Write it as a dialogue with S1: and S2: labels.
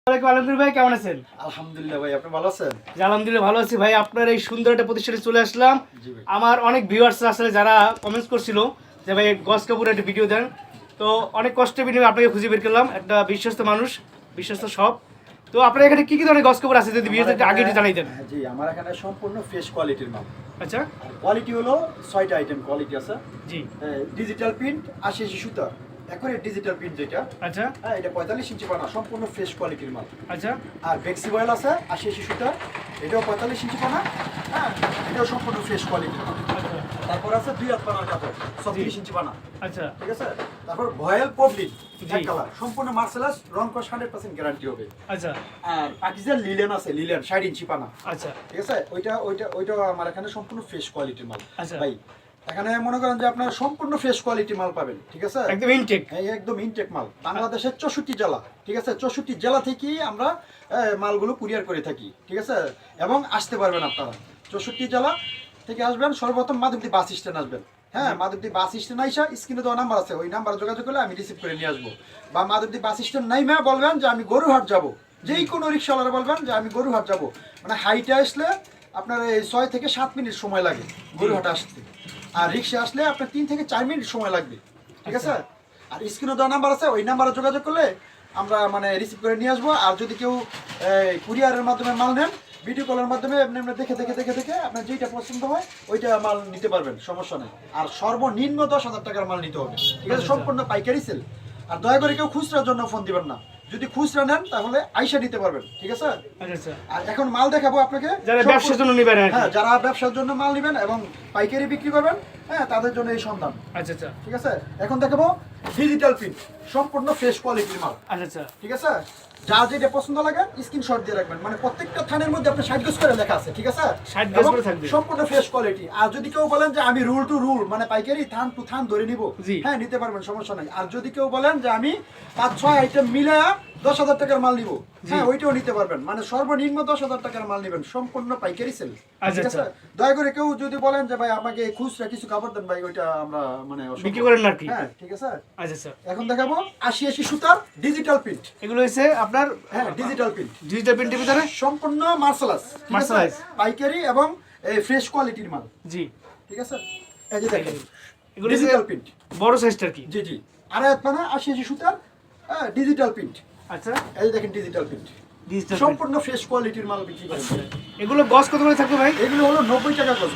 S1: আলমগীর ভাই কেমন আছেন?
S2: আলহামদুলিল্লাহ ভাই, আপনি ভালো আছেন?
S1: আলহামদুলিল্লাহ ভালো আছি ভাই। আপনার এই সুন্দর একটা প্রতিষ্ঠানে চলে আসলাম। আমার অনেক ভিউয়ার্স আসলে যারা কমেন্টস করছিল যে ভাই গস কাপড়ের একটা ভিডিও দেন, তো অনেক কষ্টের বিনিময়ে আপনাকে খুঁজে বের করলাম। একটা বিশ্বস্ত মানুষ, বিশ্বস্ত সব। তো আপনার এখানে কি কি ধরনের গস কাপড় আছে যদি ভিডিওতে আগে একটু জানাই দেন।
S2: জি, আমার এখানে সম্পূর্ণ ফ্রেশ কোয়ালিটির মাল।
S1: আচ্ছা,
S2: কোয়ালিটি হলো 6টা আইটেম কোয়ালিটি আছে।
S1: জি,
S2: ডিজিটাল প্রিন্ট 80 সুতা, একেবারে ডিজিটাল প্রিন্ট যেটা,
S1: আচ্ছা
S2: হ্যাঁ এটা 45 ইঞ্চি পানা, সম্পূর্ণ ফ্রেশ কোয়ালিটির মাল।
S1: আচ্ছা
S2: আর ফ্লেক্সিবল আছে 80 সুতা, এটাও 45 ইঞ্চি পানা, হ্যাঁ এটাও সম্পূর্ণ ফ্রেশ কোয়ালিটির মাল।
S1: আচ্ছা
S2: তারপর আছে 2 হাত পানার কাপড় 36 ইঞ্চি পানা,
S1: আচ্ছা
S2: ঠিক আছে। তারপর ভয়েল পবলিন
S1: জি।
S2: এক কালার, সম্পূর্ণ মার্সেলাস, রং কস 100% গ্যারান্টি হবে।
S1: আচ্ছা
S2: আর পাকিস্তান লিলেন আছে, লিলেন 60 ইঞ্চি পানা,
S1: আচ্ছা
S2: ঠিক আছে। ওইটা আমার এখানে সম্পূর্ণ ফ্রেশ কোয়ালিটির মাল।
S1: আচ্ছা।
S2: ভাই এখানে মনে করেন যে আপনারা সম্পূর্ণ ফ্রেশ কোয়ালিটি মাল পাবেন, ঠিক আছে।
S1: একদম ইনটেক।
S2: হ্যাঁ একদম ইনটেক মাল। বাংলাদেশের 64 জেলা, ঠিক আছে, 64 জেলা থেকেই আমরা মালগুলো কুরিয়ার করে থাকি, ঠিক আছে। এবং আসতে পারবেন আপনারা 64 জেলা থেকে আসবেন। সর্বপ্রথম মাধবদী বাস স্ট্যান্ড আসবেন, হ্যাঁ মাধবদী বাস স্ট্যান্ড আইসা স্ক্রিনে দেওয়া নাম্বার আছে, ওই নাম্বারে যোগাযোগ করলে আমি রিসিভ করে নিয়ে আসবো। বা মাধবদী বাস স্ট্যান্ড নাইমা বলবেন যে আমি গরুহাট যাব, যেই কোনো রিক্সাওয়ালারা বলবেন যে আমি গরুহাট যাব, মানে হাইটে আসলে আপনার এই 6 থেকে 7 মিনিট সময় লাগে গরুহাট আসতে। আর রিক্সা আসলে আপনার 3 থেকে 4 মিনিট সময় লাগবে, ঠিক আছে। আর স্ক্রিনে দেওয়া নাম্বার আছে, ওই নাম্বারে যোগাযোগ করলে আমরা মানে রিসিভ করে নিয়ে আসবো। আর যদি কেউ কুরিয়ারের মাধ্যমে মাল নেন, ভিডিও কলের মাধ্যমে আপনি দেখে আপনার যেইটা পছন্দ হয় ওইটা মাল নিতে পারবেন, সমস্যা নেই। আর সর্বনিম্ন 10,000 টাকার মাল নিতে হবে, ঠিক আছে, সম্পূর্ণ পাইকারি সেল। আর দয়া করে কেউ খুচরার জন্য ফোন দিবেন না, যদি খুচরা নেন তাহলে আইসা নিতে পারবেন, ঠিক আছে।
S1: আচ্ছা
S2: আর এখন মাল দেখাবো আপনাকে
S1: যারা ব্যবসার জন্য নেবেন আর কি।
S2: হ্যাঁ যারা ব্যবসার জন্য মাল নেবেন এবং পাইকারি বিক্রি করবেন, হ্যাঁ তাদের জন্য এই সন্ধান,
S1: আচ্ছা আচ্ছা
S2: ঠিক আছে। এখন দেখাবো ডিজিটাল প্রিন্ট, সম্পূর্ণ ফ্রেশ কোয়ালিটির মাল,
S1: আচ্ছা আচ্ছা
S2: ঠিক আছে। যা যেটা পছন্দ লাগে স্ক্রিনশট দিয়ে রাখবেন, মানে প্রত্যেকটা থানের মধ্যে আপনার 60 গজ করে লেখা আছে, ঠিক আছে,
S1: 60 গজ
S2: এবং
S1: করে থাকবে।
S2: সম্পূর্ণ ফ্রেশ কোয়ালিটি। আর যদি কেউ বলেন যে আমি রুল টু রুল মানে পাইকারি থান টু থান ধরে নিব,
S1: জি।
S2: হ্যাঁ নিতে পারবেন, সমস্যা নাই। আর যদি কেউ বলেন যে আমি 5-6 আইটেম মিলে 10,000 টাকার মাল নিব, হ্যাঁ ওইটাও নিতে পারবেন, মানে সর্বনিম্ন 10,000 টাকার মাল নেবেন, সম্পূর্ণ পাইকারি সেল,
S1: আচ্ছা,
S2: ঠিক আছে।
S1: আচ্ছা।
S2: দয়া করে কেউ যদি বলেন যে ভাই আমাকে খুচরা কিছু কাপড় দেন ভাই, ওইটা আমরা মানে অসম্ভব।
S1: বিক্রি করেন না আর কি।
S2: হ্যাঁ ঠিক আছে।
S1: আচ্ছা আচ্ছা।
S2: এখন দেখাবো 80 সুতার ডিজিটাল প্রিন্ট,
S1: এগুলো হচ্ছে আপনার
S2: হ্যাঁ ডিজিটাল প্রিন্ট,
S1: ডিজিটাল প্রিন্টের ভিতরে।
S2: সম্পূর্ণ মার্শালাস,
S1: মার্শালাইজ।
S2: পাইকারি এবং ফ্রেশ কোয়ালিটির মাল,
S1: জি,
S2: ঠিক আছে। এই যে দেখেন
S1: এগুলো
S2: ডিজিটাল প্রিন্ট,
S1: বড় সাইজটার কি।
S2: জি জি, আড়াই হাত পানা 80 সুতার ডিজিটাল প্রিন্ট।
S1: আচ্ছা,
S2: এই যে দেখেন ডিজিটাল প্রিন্ট,
S1: ডিজিটাল
S2: সম্পূর্ণ ফ্রেশ কোয়ালিটির মাল বিক্রি করেন।
S1: এগুলো গস কত করে থাকবে ভাই?
S2: এগুলো হলো 90 টাকা গজ।